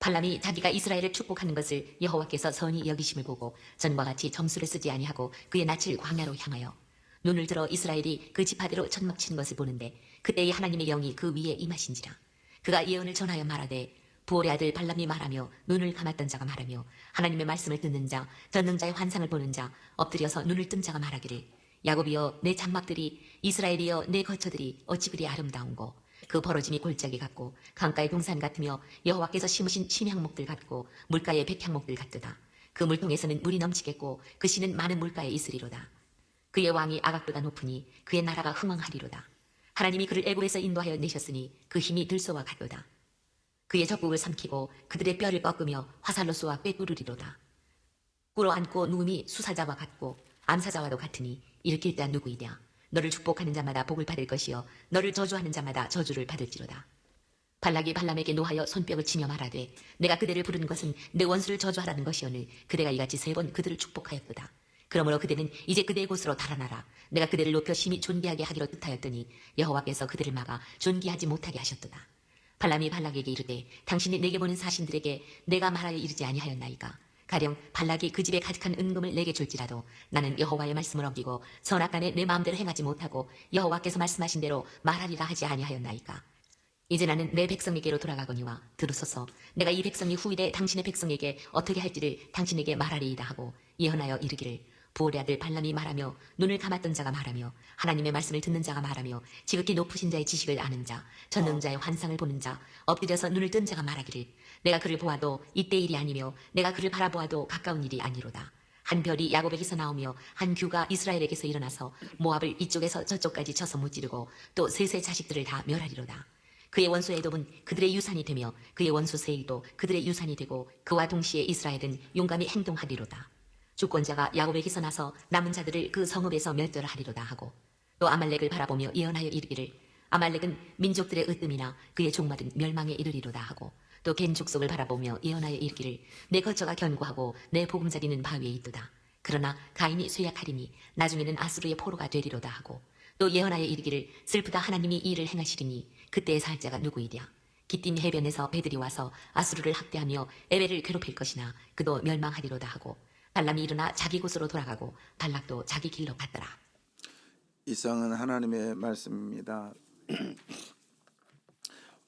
발람이 자기가 이스라엘을 축복하는 것을 여호와께서 선히 여기심을 보고 전과 같이 점수를 쓰지 아니하고 그의 낯을 광야로 향하여 눈을 들어 이스라엘이 그 지파대로 천막 치는 것을 보는데 그때의 하나님의 영이 그 위에 임하신지라. 그가 예언을 전하여 말하되 부올의 아들 발람이 말하며 눈을 감았던 자가 말하며 하나님의 말씀을 듣는 자 전능자의 환상을 보는 자 엎드려서 눈을 뜬 자가 말하기를 야곱이여 내 장막들이 이스라엘이여 내 거처들이 어찌 그리 아름다운고 그 벌어짐이 골짜기 같고 강가의 동산 같으며 여호와께서 심으신 침향목들 같고 물가의 백향목들 같도다. 그 물통에서는 물이 넘치겠고 그 씨는 많은 물가에 있으리로다. 그의 왕이 아각보다 높으니 그의 나라가 흥왕하리로다. 하나님이 그를 애굽에서 인도하여 내셨으니 그 힘이 들소와 같도다. 그의 적국을 삼키고 그들의 뼈를 꺾으며 화살로 쏘아 꿰뚫으리로다. 꿇어 앉고 누움이 수사자와 같고 암사자와도 같으니 일으킬 자 누구이랴. 너를 축복하는 자마다 복을 받을 것이요 너를 저주하는 자마다 저주를 받을지로다. 발락이 발람에게 노하여 손뼉을 치며 말하되 내가 그대를 부르는 것은 내 원수를 저주하라는 것이오늘 그대가 이같이 3번 그들을 축복하였도다. 그러므로 그대는 이제 그대의 곳으로 달아나라. 내가 그대를 높여 심히 존귀하게 하기로 뜻하였더니 여호와께서 그들을 막아 존귀하지 못하게 하셨도다. 발람이 발락에게 이르되 당신이 내게 보는 사신들에게 내가 말하여 이르지 아니하였나이까. 가령 발락이 그 집에 가득한 은금을 내게 줄지라도 나는 여호와의 말씀을 어기고 선악간에 내 마음대로 행하지 못하고 여호와께서 말씀하신 대로 말하리라 하지 아니하였나이까. 이제 나는 내 백성에게로 돌아가거니와 들으소서. 내가 이 백성이 후일에 당신의 백성에게 어떻게 할지를 당신에게 말하리이다 하고 예언하여 이르기를 부올의 아들 발람이 말하며 눈을 감았던 자가 말하며 하나님의 말씀을 듣는 자가 말하며 지극히 높으신 자의 지식을 아는 자 전능자의 환상을 보는 자 엎드려서 눈을 뜬 자가 말하기를 내가 그를 보아도 이때 일이 아니며 내가 그를 바라보아도 가까운 일이 아니로다. 한 별이 야곱에게서 나오며 한 규가 이스라엘에게서 일어나서 모압을 이쪽에서 저쪽까지 쳐서 무찌르고 또 셋의 자식들을 다 멸하리로다. 그의 원수 에돔은 그들의 유산이 되며 그의 원수 세일도 그들의 유산이 되고 그와 동시에 이스라엘은 용감히 행동하리로다. 주권자가 야곱에게서 나서 남은 자들을 그 성읍에서 멸절하리로다 하고 또 아말렉을 바라보며 예언하여 이르기를 아말렉은 민족들의 으뜸이나 그의 종말은 멸망에 이르리로다 하고 또 겐 족속을 바라보며 예언하여 이르기를 내 거처가 견고하고 내 보금자리는 바위에 있도다. 그러나 가인이 쇠약하리니 나중에는 아수르의 포로가 되리로다 하고 또 예언하여 이르기를 슬프다 하나님이 이 일을 행하시리니 그때의 살자가 누구이랴. 기띔 해변에서 배들이 와서 아수르를 학대하며 에벨을 괴롭힐 것이나 그도 멸망하리로다 하고 발람이 일어나 자기 곳으로 돌아가고 발락도 자기 길로 갔더라. 이상은 하나님의 말씀입니다.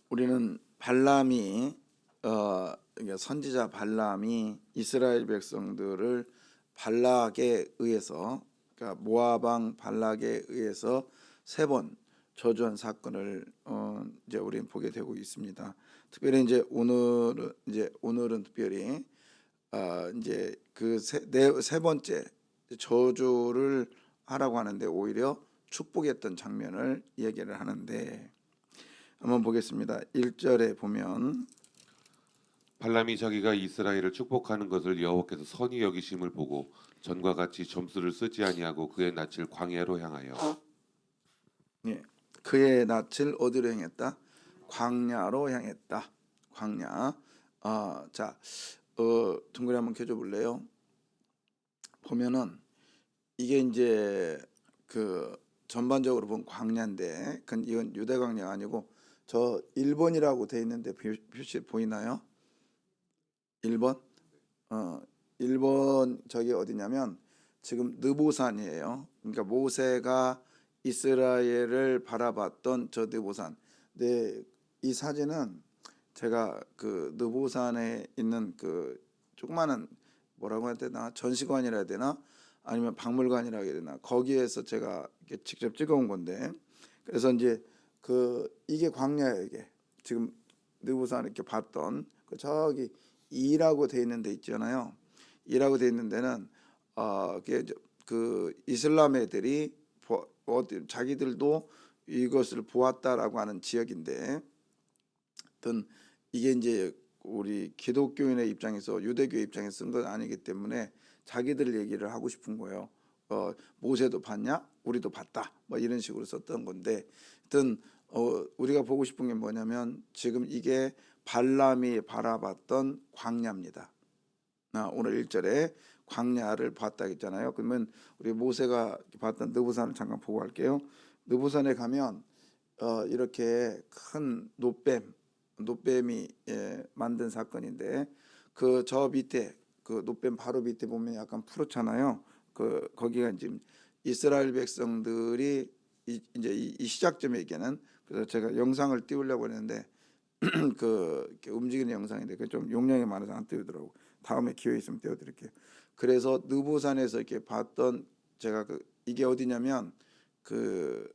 우리는 발람이 선지자 발람이 이스라엘 백성들을 발락에 의해서 그러니까 모압 왕 발락에 의해서 3번 저주한 사건을 이제 우리는 보게 되고 있습니다. 특별히 이제 오늘은 특별히 이제 그 세 번째 저주를 하라고 하는데 오히려 축복했던 장면을 얘기를 하는데 한번 보겠습니다. 1절에 보면 발람이 자기가 이스라엘을 축복하는 것을 여호와께서 선히 여기심을 보고 전과 같이 점수를 쓰지 아니하고 그의 낯을 광야로 향하여 그의 낯을 어디로 향했다? 광야로 향했다. 광야. 자, 둥그리 한번 켜줘 볼래요? 보면은 이게 이제 그 전반적으로 본 광야인데, 이건 유대 광야가 아니고 저 1번이라고 돼 있는데 표시 보이나요? 1번? 1번 저기 어디냐면 지금 느보산이에요. 그러니까 모세가 이스라엘을 바라봤던 저 느보산. 근데 이 사진은 제가 그 느보산에 있는 그 조그마한 뭐라고 해야 되나 전시관이라 해야 되나 아니면 박물관이라 해야 되나 거기에서 제가 이렇게 직접 찍어온 건데 그래서 이제 이게 광야예요. 이게 지금 느보산 이렇게 봤던 그 저기 이라고 돼 있는 데 있잖아요. 이라고 돼 있는 데는 그 이슬람 애들이 자기들도 이것을 보았다라고 하는 지역인데, 하여튼 이게 이제 우리 기독교인의 입장에서 유대교의 입장에서 쓴 건 아니기 때문에 자기들 얘기를 하고 싶은 거예요. 모세도 봤냐? 우리도 봤다. 뭐 이런 식으로 썼던 건데, 하여튼 우리가 보고 싶은 게 뭐냐면 지금 이게 발람이 바라봤던 광야입니다. 오늘 1절에 광야를 봤다 했잖아요. 그러면 우리 모세가 봤던 느보산을 잠깐 보고 갈게요. 느보산에 가면 이렇게 큰 노뱀이 만든 사건인데 그 저 밑에 그 노뱀 바로 밑에 보면 약간 푸렇잖아요. 그 거기가 지금 이스라엘 백성들이 이제 이 시작점에게는 그래서 제가 영상을 띄우려고 했는데 그 이렇게 움직이는 영상인데 그 좀 용량이 많아서 안 띄우더라고. 다음에 기회 있으면 띄워드릴게요. 그래서 느보산에서 이렇게 봤던 제가 그 이게 어디냐면 그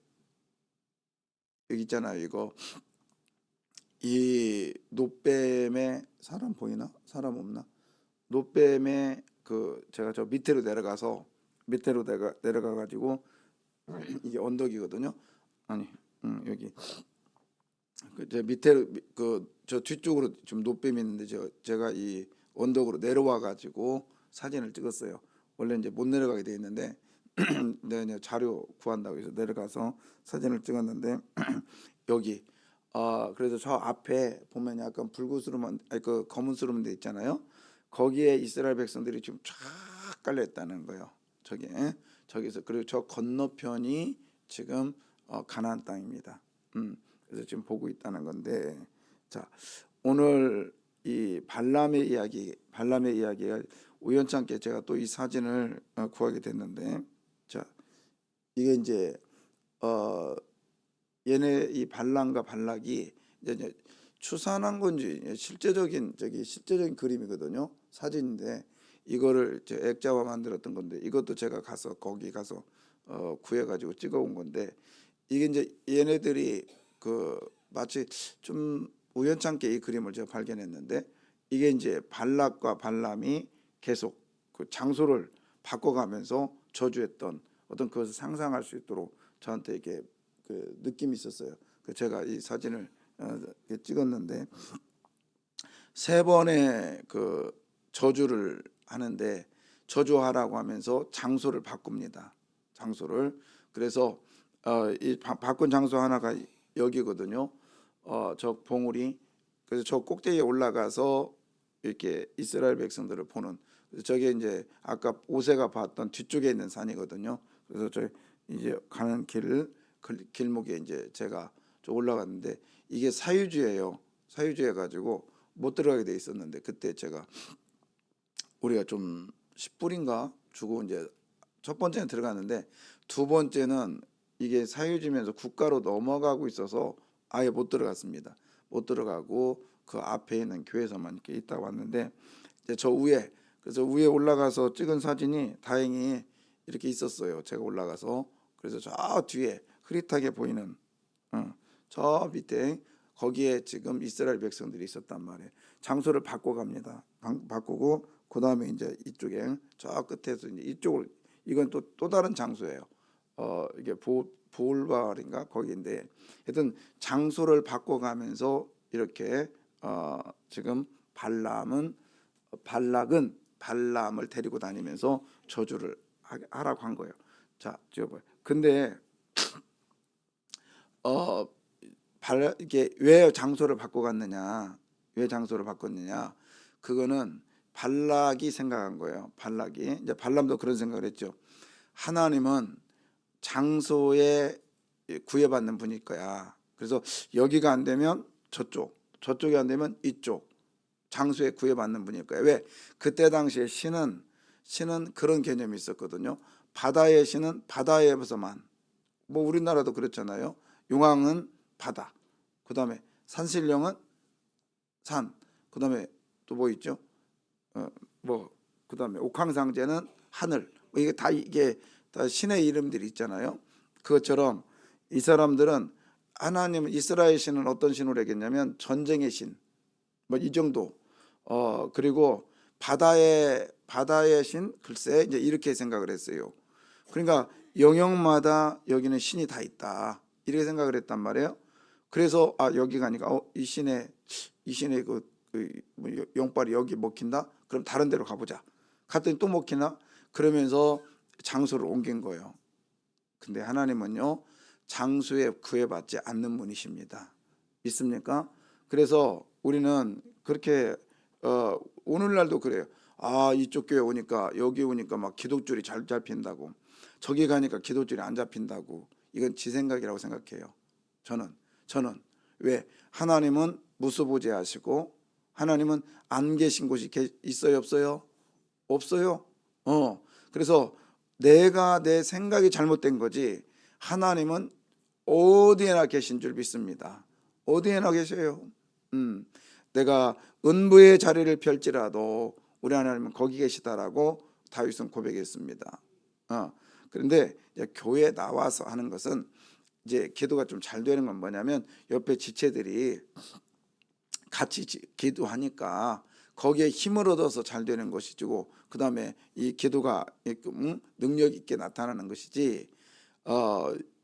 여기 있잖아요. 이거 이 노뱀의 사람 보이나? 사람 없나? 노뱀의 그 제가 저 밑으로 내려가 가지고 이게 언덕이거든요. 아니 여기 그제 밑에 그 저 뒤쪽으로 좀 노뱀이 있는데 제가 이 언덕으로 내려와 가지고 사진을 찍었어요. 원래 이제 못 내려가게 돼 있는데 내가 이제 자료 구한다고 해서 내려가서 사진을 찍었는데 여기 그래서 저 앞에 보면 약간 붉은스름한 아니 그 검은스름한 데 있잖아요. 거기에 이스라엘 백성들이 지금 쫙 깔려 있다는 거예요. 저기서 그리고 저 건너편이 지금 가나안 땅입니다. 그래서 지금 보고 있다는 건데 자 오늘 이 발람의 이야기가 우연찮게 제가 또 이 사진을 구하게 됐는데 자 이게 이제 얘네 이 발람과 발락이 이제 추산한 건지 실제적인 그림이거든요. 사진인데 이거를 제 액자화 만들었던 건데 이것도 제가 거기 가서 구해가지고 찍어온 건데 이게 이제 얘네들이 그 마치 좀 우연찮게 이 그림을 제가 발견했는데 이게 이제 발락과 발람이 계속 그 장소를 바꿔가면서 저주했던 어떤 그것을 상상할 수 있도록 저한테 이렇게 그 느낌이 있었어요. 그 제가 이 사진을 찍었는데 세 번의 그 저주를 하는데 저주하라고 하면서 장소를 바꿉니다. 장소를 그래서 이 바꾼 장소 하나가 여기거든요. 저 봉우리 그래서 저 꼭대기에 올라가서 이렇게 이스라엘 백성들을 보는 저게 이제 아까 오세가 봤던 뒤쪽에 있는 산이거든요. 그래서 저 이제 가는 길목에 이제 제가 저 올라갔는데 이게 사유지예요. 사유지해 가지고 못 들어가게 돼 있었는데 그때 제가 우리가 좀 10불인가 주고 이제 첫 번째는 들어갔는데 두 번째는 이게 사유지면서 국가로 넘어가고 있어서 아예 못 들어갔습니다. 못 들어가고 그 앞에 있는 교회에서만 이렇게 있다 왔는데 이제 저 위에 그래서 위에 올라가서 찍은 사진이 다행히 이렇게 있었어요. 제가 올라가서 그래서 저 뒤에 흐릿하게 보이는 저 밑에 거기에 지금 이스라엘 백성들이 있었단 말이에요. 장소를 바꿔갑니다. 바꾸고 그 다음에 이제 이쪽에 저 끝에서 이제 이쪽으로 이건 또 다른 장소예요. 이게 보울발인가 거기인데 하여튼 장소를 바꿔가면서 이렇게 지금 발락은 발람을 데리고 다니면서 저주를 하라고 한 거예요. 자, 찍어봐요. 근데 이게 왜 장소를 바꿔갔느냐? 왜 장소를 바꿨느냐? 그거는 발락이 생각한 거예요. 발락이 이제 발람도 그런 생각을 했죠. 하나님은 장소에 구애받는 분일 거야. 그래서 여기가 안 되면 저쪽이 안 되면 이쪽 장소에 구애받는 분일 거야. 왜? 그때 당시에 신은 그런 개념이 있었거든요. 바다의 신은 바다에서만 뭐 우리나라도 그렇잖아요. 용왕은 바다. 그다음에 산신령은 산. 그다음에 또 뭐 있죠? 그다음에 옥황상제는 하늘. 이게 다 신의 이름들이 있잖아요. 그것처럼 이 사람들은 하나님 이스라엘 신은 어떤 신으로 얘기했냐면 전쟁의 신. 뭐 이 정도. 그리고 바다의 신 글쎄 이제 이렇게 생각을 했어요. 그러니까 영역마다 여기는 신이 다 있다. 이렇게 생각을 했단 말이에요. 그래서 여기 가니까 이 신의 뭐 용빨이 여기 먹힌다. 그럼 다른 데로 가보자. 갔더니 또 먹히나? 그러면서 장소를 옮긴 거예요. 근데 하나님은요 장소에 구애받지 않는 분이십니다. 믿습니까? 그래서 우리는 그렇게 오늘날도 그래요. 이쪽 교회 오니까 여기 오니까 막 기독줄이 잘 잡힌다고 저기 가니까 기독줄이 안 잡힌다고 이건 지 생각이라고 생각해요. 저는 왜 하나님은 무수부재하시고 하나님은 안 계신 곳이 있어요, 없어요? 없어요. 그래서 내가 내 생각이 잘못된 거지 하나님은 어디에나 계신 줄 믿습니다. 어디에나 계셔요. 내가 은부의 자리를 펼지라도 우리 하나님은 거기 계시다라고 다윗은 고백했습니다. 그런데 이제 교회에 나와서 하는 것은 이제 기도가 좀 잘 되는 건 뭐냐면 옆에 지체들이 같이 기도하니까 거기에 힘을 얻어서 잘 되는 것이고 그 다음에 이 기도가 능력 있게 나타나는 것이지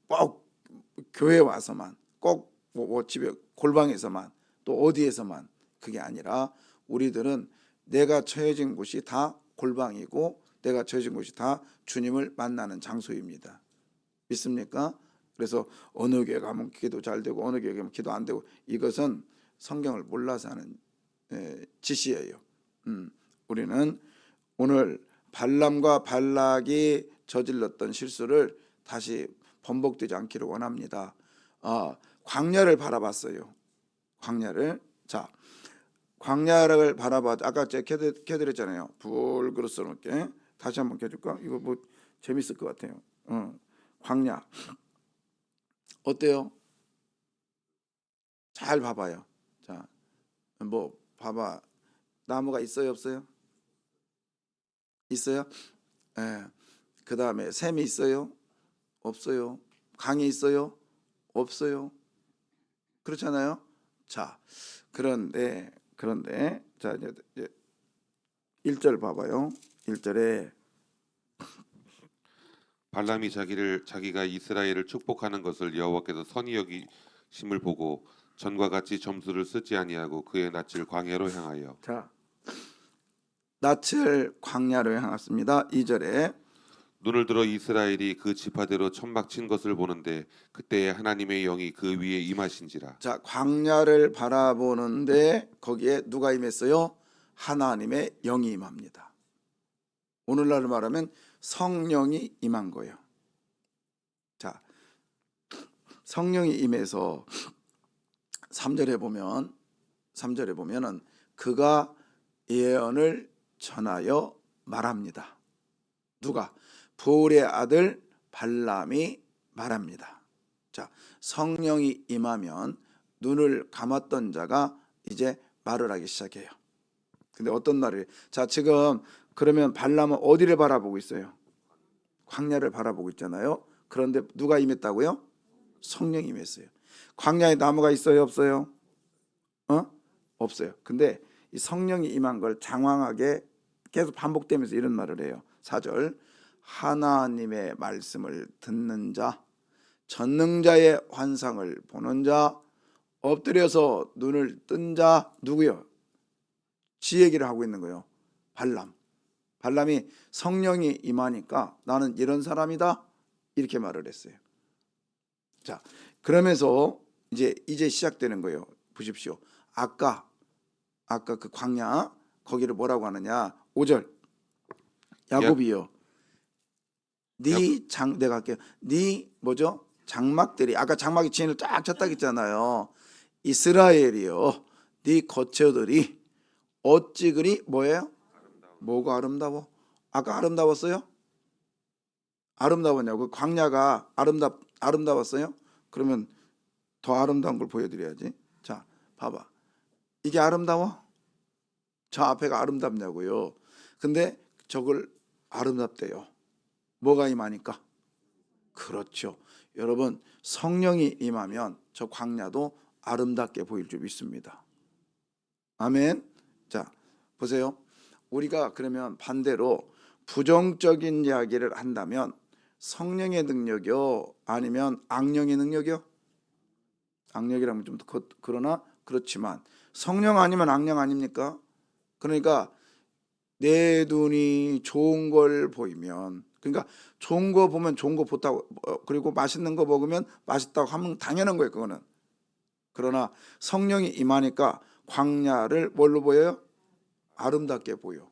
꼭 교회 와서만 꼭뭐 집에 골방에서만 또 어디에서만 그게 아니라 우리들은 내가 처해진 곳이 다 골방이고 내가 처해진 곳이 다 주님을 만나는 장소입니다. 믿습니까? 그래서 어느 교회 가면 기도 잘 되고 어느 교회 가면 기도 안 되고 이것은 성경을 몰라서 하는 짓이에요. 우리는 오늘 발람과 발락이 저질렀던 실수를 다시 번복되지 않기를 원합니다. 광야를 바라봤어요. 광야를 바라봐. 아까 제가 켜드렸잖아요. 불그릇스럽게 다시 한번 켜줄까? 이거 뭐 재밌을 것 같아요. 광야 어때요? 잘 봐봐요. 자, 뭐 봐봐. 나무가 있어요, 없어요? 있어요? 예. 그 다음에 샘이 있어요? 없어요. 강이 있어요? 없어요. 그렇잖아요. 자, 그런데 자 이제 1절 봐봐요. 1절에 발람이 자기가 이스라엘을 축복하는 것을 여호와께서 선히 여기심을 보고 전과 같이 점수를 쓰지 아니하고 그의 낯을 광야로 향하여. 자, 낯을 광야로 향했습니다. 2절에 눈을 들어 이스라엘이 그 지파대로 천막 친 것을 보는데 그때에 하나님의 영이 그 위에 임하신지라. 자, 광야를 바라보는데 거기에 누가 임했어요? 하나님의 영이 임합니다. 오늘날로 말하면 성령이 임한 거예요. 자, 성령이 임해서 3절에 보면은 그가 예언을 전하여 말합니다. 누가? 부올의 아들 발람이 말합니다. 자, 성령이 임하면 눈을 감았던 자가 이제 말을 하기 시작해요. 근데 어떤 날이에요? 자, 지금 그러면 발람은 어디를 바라보고 있어요? 광야를 바라보고 있잖아요. 그런데 누가 임했다고요? 성령이 임했어요. 광야에 나무가 있어요, 없어요? 없어요. 근데 이 성령이 임한 걸 장황하게 계속 반복되면서 이런 말을 해요. 4절 하나님의 말씀을 듣는 자, 전능자의 환상을 보는 자, 엎드려서 눈을 뜬 자 누구요? 지 얘기를 하고 있는 거예요. 발람이 성령이 임하니까 나는 이런 사람이다 이렇게 말을 했어요. 자, 그러면서 이제 시작되는 거예요. 보십시오. 아까 그 광야 거기를 뭐라고 하느냐? 5절 야곱이요. 내가 할게요. 네 뭐죠? 장막들이 아까 장막이 진을 쫙 쳤다 했잖아요. 이스라엘이요. 네 거처들이 어찌 그리 뭐예요? 뭐가 아름다워? 아까 아름다웠어요? 아름다웠냐고? 그 광야가 아름다웠어요? 그러면 더 아름다운 걸 보여드려야지. 자, 봐봐. 이게 아름다워? 저 앞에가 아름답냐고요. 근데 저걸 아름답대요. 뭐가 임하니까? 그렇죠. 여러분, 성령이 임하면 저 광야도 아름답게 보일 줄 믿습니다. 아멘. 자, 보세요. 우리가 그러면 반대로 부정적인 이야기를 한다면 성령의 능력이요? 아니면 악령의 능력이요? 악령이라면 좀 그러나 그렇지만 성령 아니면 악령 아닙니까? 그러니까 내 눈이 좋은 걸 보이면, 그러니까 좋은 거 보면 좋은 거 보다고, 그리고 맛있는 거 먹으면 맛있다고 하면 당연한 거예요, 그거는. 그러나 성령이 임하니까 광야를 뭘로 보여요? 아름답게 보여.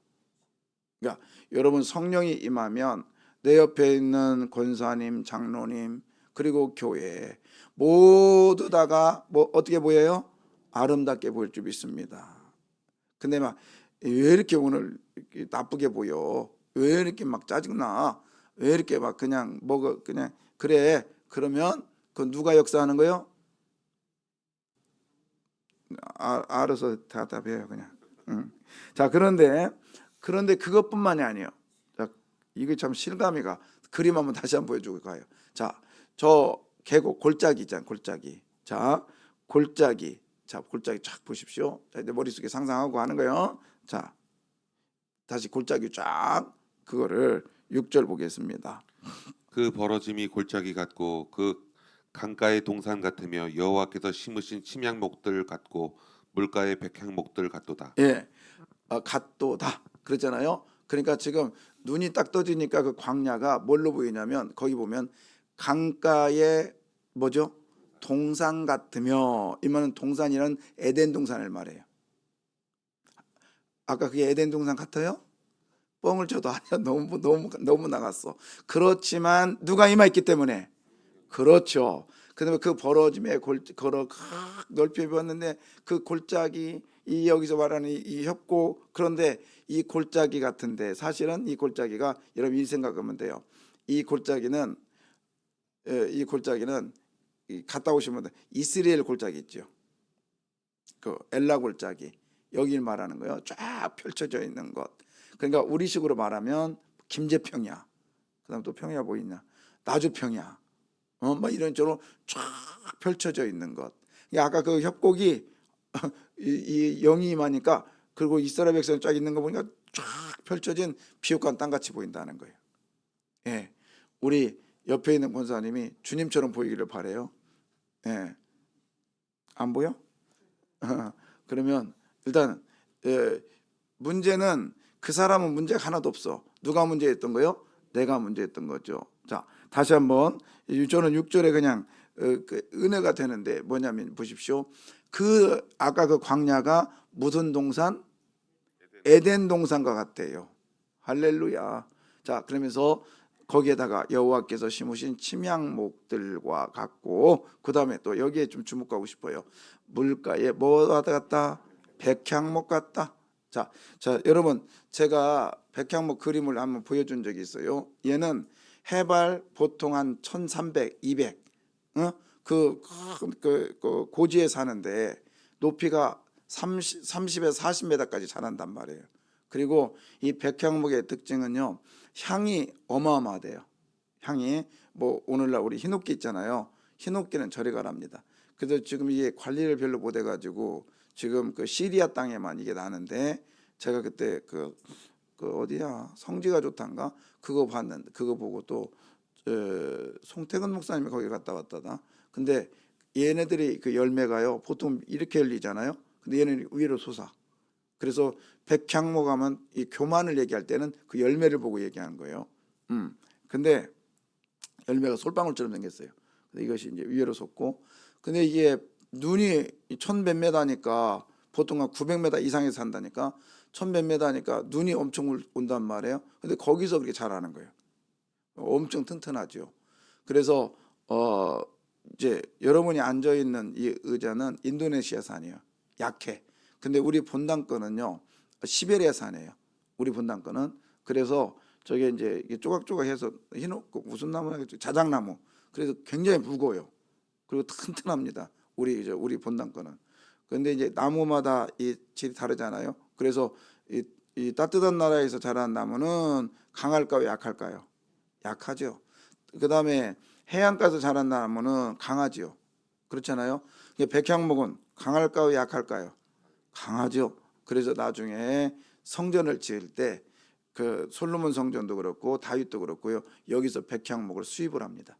그러니까 여러분, 성령이 임하면 내 옆에 있는 권사님, 장로님, 그리고 교회 모두 다가 뭐 어떻게 보여요? 아름답게 보일 줄 믿습니다. 근데 막 왜 이렇게 오늘 이렇게 나쁘게 보여? 왜 이렇게 막 짜증나? 왜 이렇게 막 그냥 뭐가 그냥 그래? 그러면 그 누가 역사하는 거요? 알아서 대답해요 그냥. 자, 그런데 그것뿐만이 아니에요. 자, 이게 참 실감이가. 그림 한번 다시 한번 보여주고 가요. 자, 저 계곡 골짜기 있잖아요. 골짜기. 자, 골짜기. 자, 골짜기 쫙 보십시오. 자, 이제 머릿속에 상상하고 하는 거예요. 자, 다시 골짜기 쫙 그거를 6절 보겠습니다. 그 벌어짐이 골짜기 같고 그 강가의 동산 같으며 여호와께서 심으신 침향목들 같고 물가의 백향목들 같도다. 예, 갓도다 그랬잖아요. 그러니까 지금 눈이 딱 떠지니까 그 광야가 뭘로 보이냐면 거기 보면 강가의 뭐죠? 동산 같으며, 이 말은 동산이란 에덴 동산을 말해요. 아까 그게 에덴 동산 같아요? 뻥을 쳐도 아니야. 너무 나갔어. 그렇지만 누가 임하였기 때문에. 그렇죠. 그다음에 그 벌어짐에 걸어 넓혀 보았는데 그 골짜기, 이 여기서 말하는 이 협곡, 그런데 이 골짜기 같은데 사실은 이 골짜기가 여러분 이 생각하면 돼요. 이 골짜기는 갔다 오시면 이스라엘 골짜기 있죠. 그 엘라 골짜기, 여기를 말하는 거예요. 쫙 펼쳐져 있는 것. 그러니까 우리식으로 말하면 김제평야, 그다음 또 평야 뭐 있냐, 나주평야, 막 이런 쪽으로 쫙 펼쳐져 있는 것. 아까 그 협곡이 이 영이 임하니까, 그리고 이스라엘 백성이 쫙 있는 거 보니까 쫙 펼쳐진 비옥한 땅같이 보인다는 거예요. 예, 우리 옆에 있는 권사님이 주님처럼 보이기를 바래요. 예, 안 보여? 그러면 일단 문제는 그 사람은 문제가 하나도 없어. 누가 문제였던 거요? 내가 문제였던 거죠. 자, 다시 한번 저는 6절에 그냥 그 은혜가 되는데 뭐냐면 보십시오. 그 아까 그 광야가 무슨 동산? 에덴 동산과 같대요. 할렐루야. 자, 그러면서 거기에다가 여호와께서 심으신 침향목들과 같고, 그 다음에 또 여기에 좀 주목하고 싶어요. 물가에 뭐와 같다? 백향목 같다. 자, 여러분, 제가 백향목 그림을 한번 보여준 적이 있어요. 얘는 해발 보통 한 1300, 200, 그 고지에 사는데 높이가 30에서 40m까지 자란단 말이에요. 그리고 이 백향목의 특징은요, 향이 어마어마하대요. 향이 뭐 오늘날 우리 히노키 있잖아요. 히노키는 저리 가랍니다. 그래서 지금 이게 관리를 별로 못 해가지고 지금 그 시리아 땅에만 이게 나는데, 제가 그때 그 어디야, 성지가 좋단가 그거 봤는데, 그거 보고 또 송태근 목사님이 거기 갔다 왔다다. 근데 얘네들이 그 열매가요 보통 이렇게 열리잖아요. 근데 얘는 위로 솟아. 그래서 백향목 하면 이 교만을 얘기할 때는 그 열매를 보고 얘기하는 거예요. 근데 열매가 솔방울처럼 생겼어요. 근데 이것이 이제 위로 솟고, 근데 이게 눈이 1000몇 메다니까 보통 한 900m 이상에서 산다니까, 1000몇 메다니까 눈이 엄청 온단 말이에요. 근데 거기서 그렇게 자라는 거예요. 엄청 튼튼하죠. 그래서 이제 여러분이 앉아 있는 이 의자는 인도네시아산이에요. 약해. 근데 우리 본당 거는요 시베리아산이에요. 우리 본당 거는. 그래서 저게 이제 조각조각해서 흰옥 무슨 나무냐, 자작나무. 그래서 굉장히 무거워요. 그리고 튼튼합니다. 우리 본당 거는. 근데 이제 나무마다 이 질이 다르잖아요. 그래서 이 따뜻한 나라에서 자란 나무는 강할까요, 약할까요? 약하죠. 그 다음에 해안가에서 자란 나무는 강하죠. 그렇잖아요. 백향목은 강할까요, 약할까요? 강하죠. 그래서 나중에 성전을 지을 때 그 솔로몬 성전도 그렇고 다윗도 그렇고요, 여기서 백향목을 수입을 합니다.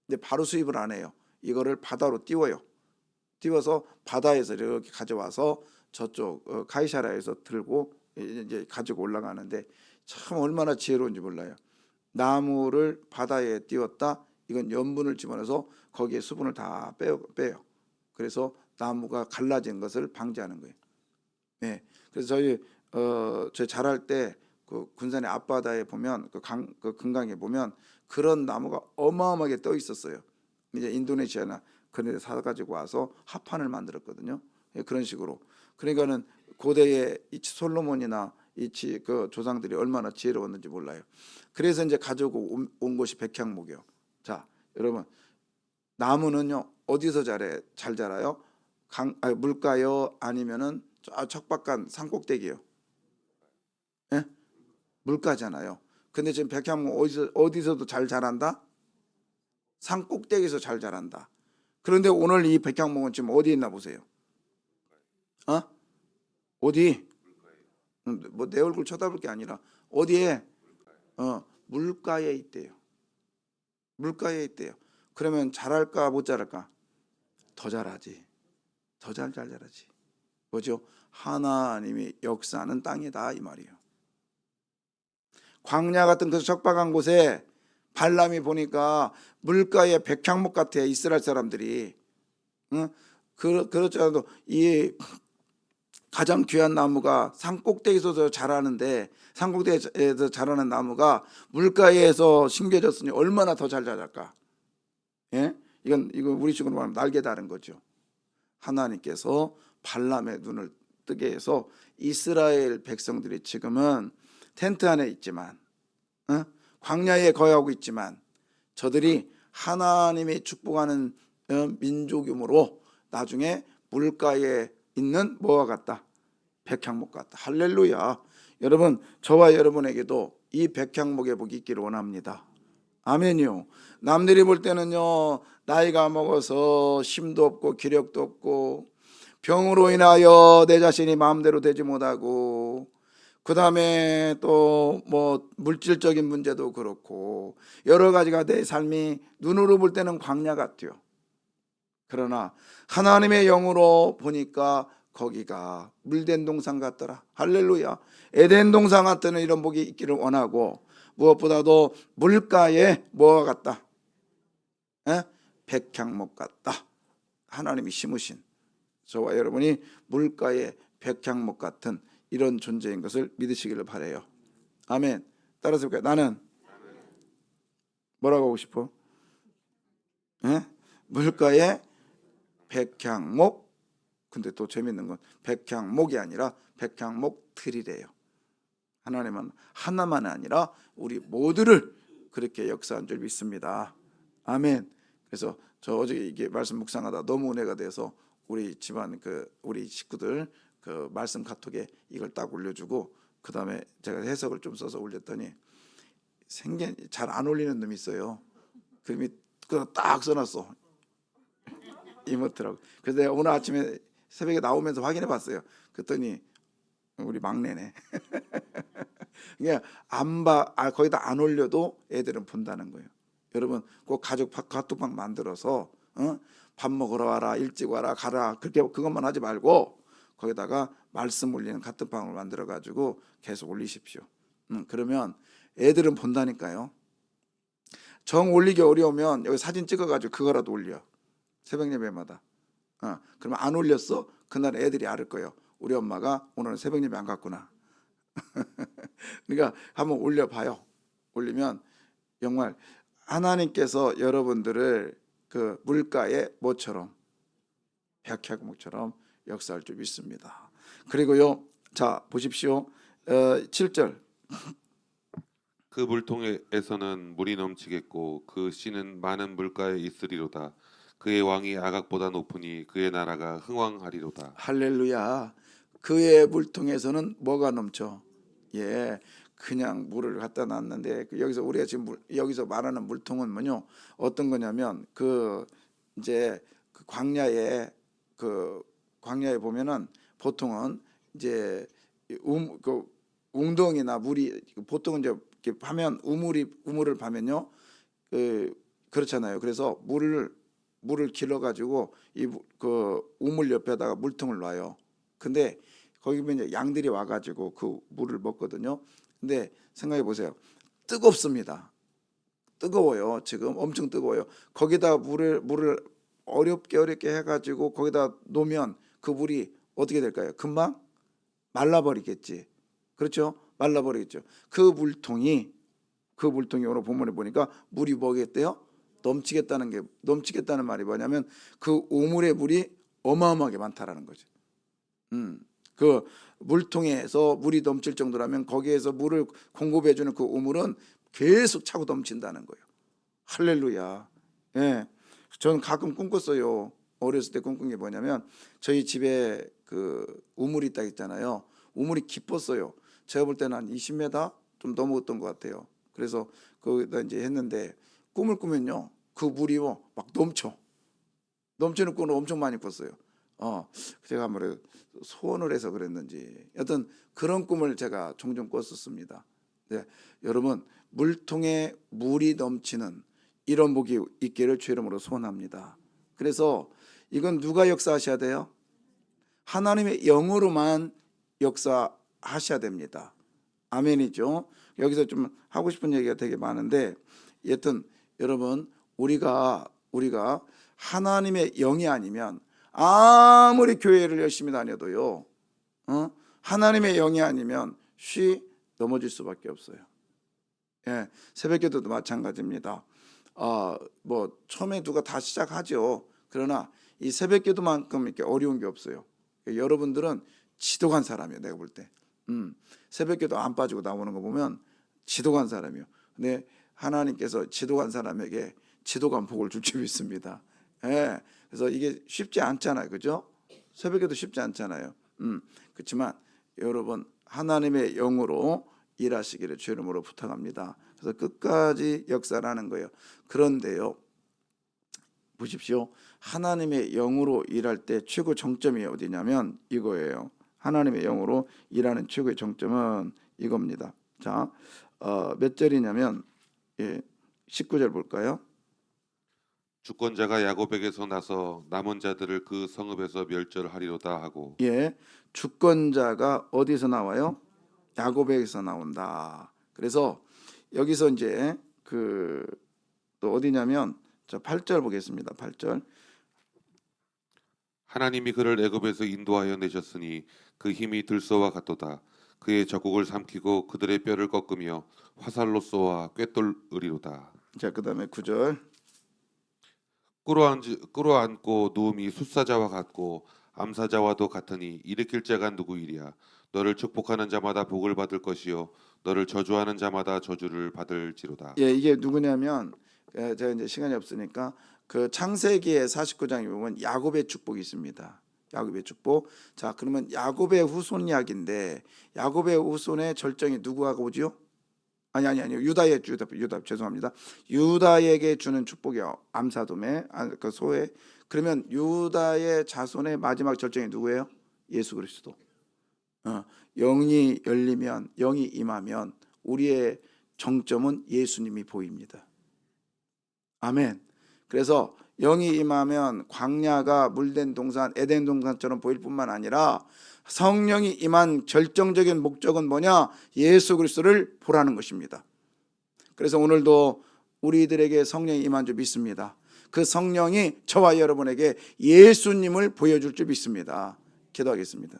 근데 바로 수입을 안 해요. 이거를 바다로 띄워요. 띄워서 바다에서 이렇게 가져와서 저쪽 가이사라에서 들고 이제 가지고 올라가는데, 참 얼마나 지혜로운지 몰라요. 나무를 바다에 띄웠다. 이건 염분을 집어넣어서 거기에 수분을 다 빼요. 그래서 나무가 갈라진 것을 방지하는 거예요. 네. 그래서 저희 자랄 때 그 군산의 앞바다에 보면 그 금강에 보면 그런 나무가 어마어마하게 떠 있었어요. 이제 인도네시아나 그런 데 사가지고 와서 합판을 만들었거든요. 예, 그런 식으로. 그러니까는 고대의 이 솔로몬이나 그 조상들이 얼마나 지혜로웠는지 몰라요. 그래서 이제 가지고 온 것이 백향목이요. 자, 여러분, 나무는요 어디서 잘 자라요? 물가요? 아니면은 척박한 산꼭대기요? 예? 물가잖아요. 근데 지금 백향목 어디서도 잘 자란다? 산꼭대기에서 잘 자란다. 그런데 오늘 이 백향목은 지금 어디 있나 보세요. 어? 어디? 뭐 내 얼굴 쳐다볼 게 아니라 어디에? 물가에 있대요. 물가에 있대요. 그러면 자랄까 못 자랄까? 더 잘하지. 더 잘 자라지. 뭐죠? 하나님이 역사하는 땅이다 이 말이에요. 광야 같은 그 척박한 곳에 발람이 보니까 물가에 백향목 같아 이스라엘 사람들이. 응? 그렇지 않아도 이 가장 귀한 나무가 산꼭대기에서 자라는데 산꼭대기에서 자라는 나무가 물가에서 심겨졌으니 얼마나 더 잘 자랄까? 예? 이건 우리 식으로 말하면 날개 다른 거죠. 하나님께서 발람의 눈을 뜨게 해서 이스라엘 백성들이 지금은 텐트 안에 있지만, 광야에 거하고 있지만 저들이 하나님이 축복하는 민족이므로 나중에 물가에 있는 뭐와 같다? 백향목 같다. 할렐루야. 여러분, 저와 여러분에게도 이 백향목의 복이 있기를 원합니다. 아멘이요. 남들이 볼 때는요 나이가 먹어서 힘도 없고 기력도 없고 병으로 인하여 내 자신이 마음대로 되지 못하고 그 다음에 또 뭐 물질적인 문제도 그렇고 여러 가지가 내 삶이 눈으로 볼 때는 광야 같아요. 그러나 하나님의 영으로 보니까 거기가 물된 동산 같더라. 할렐루야. 에덴 동산 같은 이런 복이 있기를 원하고 무엇보다도 물가에 뭐가 같다? 백향목 같다. 하나님이 심으신 저와 여러분이 물가에 백향목 같은 이런 존재인 것을 믿으시기를 바라요. 아멘. 따라서 볼까요? 나는 뭐라고 하고 싶어? 물가에 백향목. 근데 또 재밌는 건 백향목이 아니라 백향목 틀이래요. 하나님은 하나만 아니라 우리 모두를 그렇게 역사한 줄 믿습니다. 아멘. 그래서 저 어제 이게 말씀 묵상하다 너무 은혜가 돼서 우리 집안 우리 식구들 그 말씀 카톡에 이걸 딱 올려주고 그 다음에 제가 해석을 좀 써서 올렸더니 잘 안 올리는 놈이 있어요. 그림이 딱 써놨어. 이모트라고. 그래서 내가 오늘 아침에 새벽에 나오면서 확인해 봤어요. 그랬더니 우리 막내네. 그러니까 거기다 안 올려도 애들은 본다는 거예요. 여러분 꼭 가족 카톡방 만들어서 밥 먹으러 와라, 일찍 와라, 가라 그것만 하지 말고 거기다가 말씀 올리는 카톡방을 만들어 가지고 계속 올리십시오. 그러면 애들은 본다니까요. 정 올리기 어려우면 여기 사진 찍어 가지고 그거라도 올려. 새벽 예배마다. 그러면 안 올렸어? 그날 애들이 알을 거예요. 우리 엄마가 오늘은 새벽 예배 안 갔구나. 그러니까 한번 올려봐요. 올리면 정말 하나님께서 여러분들을 그 물가의 뭐처럼 백향목처럼 역사할 줄 믿습니다. 그리고요, 자 보십시오. 7절. 그 물통에서는 물이 넘치겠고 그 씨는 많은 물가에 있으리로다. 그의 왕이 아각보다 높으니 그의 나라가 흥왕하리로다. 할렐루야. 그의 물통에서는 뭐가 넘쳐? 예, 그냥 물을 갖다 놨는데 여기서 우리가 지금 여기서 말하는 물통은 뭐냐? 어떤 거냐면 이제 광야에 보면은 보통은 이제 웅덩이나 물이 보통은 이제 이렇게 파면 우물을 파면요 그렇잖아요. 그래서 물을 길러 가지고 그 우물 옆에다가 물통을 놔요. 근데 거기 보면 이제 양들이 와가지고 그 물을 먹거든요. 근데 생각해 보세요. 뜨겁습니다. 뜨거워요. 지금 엄청 뜨거워요. 거기다 물을 어렵게 해가지고 거기다 놓으면 그 물이 어떻게 될까요? 금방 말라버리겠지. 그렇죠? 말라버리겠죠. 그 물통이 오늘 본문에 보니까 물이 뭐겠대요? 넘치겠다는 말이 뭐냐면 그 우물의 물이 어마어마하게 많다라는 거죠. 그 물통에서 물이 넘칠 정도라면 거기에서 물을 공급해주는 그 우물은 계속 차고 넘친다는 거예요. 할렐루야. 예, 저는 가끔 꿈꿨어요. 어렸을 때 꿈꾼 게 뭐냐면 저희 집에 그 우물이 있다 했잖아요. 우물이 깊었어요. 제가 볼 때는 한 20m 좀 넘었던 것 같아요. 그래서 거기다 이제 했는데 꿈을 꾸면요, 그 물이요 막 넘치는 꿈을 엄청 많이 꿨어요. 제가 아무래도 소원을 해서 그랬는지 여튼 그런 꿈을 제가 종종 꿨었습니다. 네, 여러분 물통에 물이 넘치는 이런 복이 있기를 주 이름으로 소원합니다. 그래서 이건 누가 역사하셔야 돼요? 하나님의 영으로만 역사하셔야 됩니다. 아멘이죠. 여기서 좀 하고 싶은 얘기가 되게 많은데 여튼 여러분 우리가 하나님의 영이 아니면 아무리 교회를 열심히 다녀도요, 하나님의 영이 아니면 쉬 넘어질 수밖에 없어요. 예, 새벽기도도 마찬가지입니다. 뭐 처음에 누가 다 시작하죠. 그러나 이 새벽기도만큼 이렇게 어려운 게 없어요. 여러분들은 지도간 사람이에요. 내가 볼 때. 새벽기도 안 빠지고 나오는 거 보면 지도간 사람이요. 근데 하나님께서 지도간 사람에게 지도간 복을 줄 줄 믿습니다. 예, 그래서 이게 쉽지 않잖아요, 그죠? 새벽에도 쉽지 않잖아요. 그렇지만 여러분 하나님의 영으로 일하시기를 주 이름으로 부탁합니다. 그래서 끝까지 역사를 하는 거예요. 그런데요, 보십시오. 하나님의 영으로 일할 때 최고 정점이 어디냐면 이거예요. 하나님의 영으로 일하는 최고의 정점은 이겁니다. 자, 몇 절이냐면 19절 볼까요? 주권자가 야곱에게서 나서 남은 자들을 그 성읍에서 멸절하리로다 하고. 예, 주권자가 어디서 나와요? 야곱에게서 나온다. 그래서 여기서 이제 또 어디냐면 저 8절 보겠습니다. 8절. 하나님이 그를 애굽에서 인도하여 내셨으니 그 힘이 들소와 같도다. 그의 적국을 삼키고 그들의 뼈를 꺾으며 화살로 쏘아 꿰뚫으리로다. 자, 그다음에 9절. 끌어안고 누움이 숫사자와 같고 암사자와도 같으니 일으킬 자가 누구이랴. 너를 축복하는 자마다 복을 받을 것이요 너를 저주하는 자마다 저주를 받을지로다. 예, 이게 누구냐면 제가 이제 시간이 없으니까 그 창세기의 49장에 보면 야곱의 축복이 있습니다. 야곱의 축복. 자, 그러면 야곱의 후손 이야기인데 야곱의 후손의 절정이 누구하고 오지요? 아니 유다의 유다 죄송합니다. 유다에게 주는 축복이요. 암사돔의 그 소에. 그러면 유다의 자손의 마지막 절정이 누구예요? 예수 그리스도. 영이 열리면 영이 임하면 우리의 정점은 예수님이 보입니다. 아멘. 그래서 영이 임하면 광야가 물된 동산 에덴 동산처럼 보일 뿐만 아니라 성령이 임한 결정적인 목적은 뭐냐? 예수 그리스도를 보라는 것입니다. 그래서 오늘도 우리들에게 성령이 임한 줄 믿습니다. 그 성령이 저와 여러분에게 예수님을 보여줄 줄 믿습니다. 기도하겠습니다.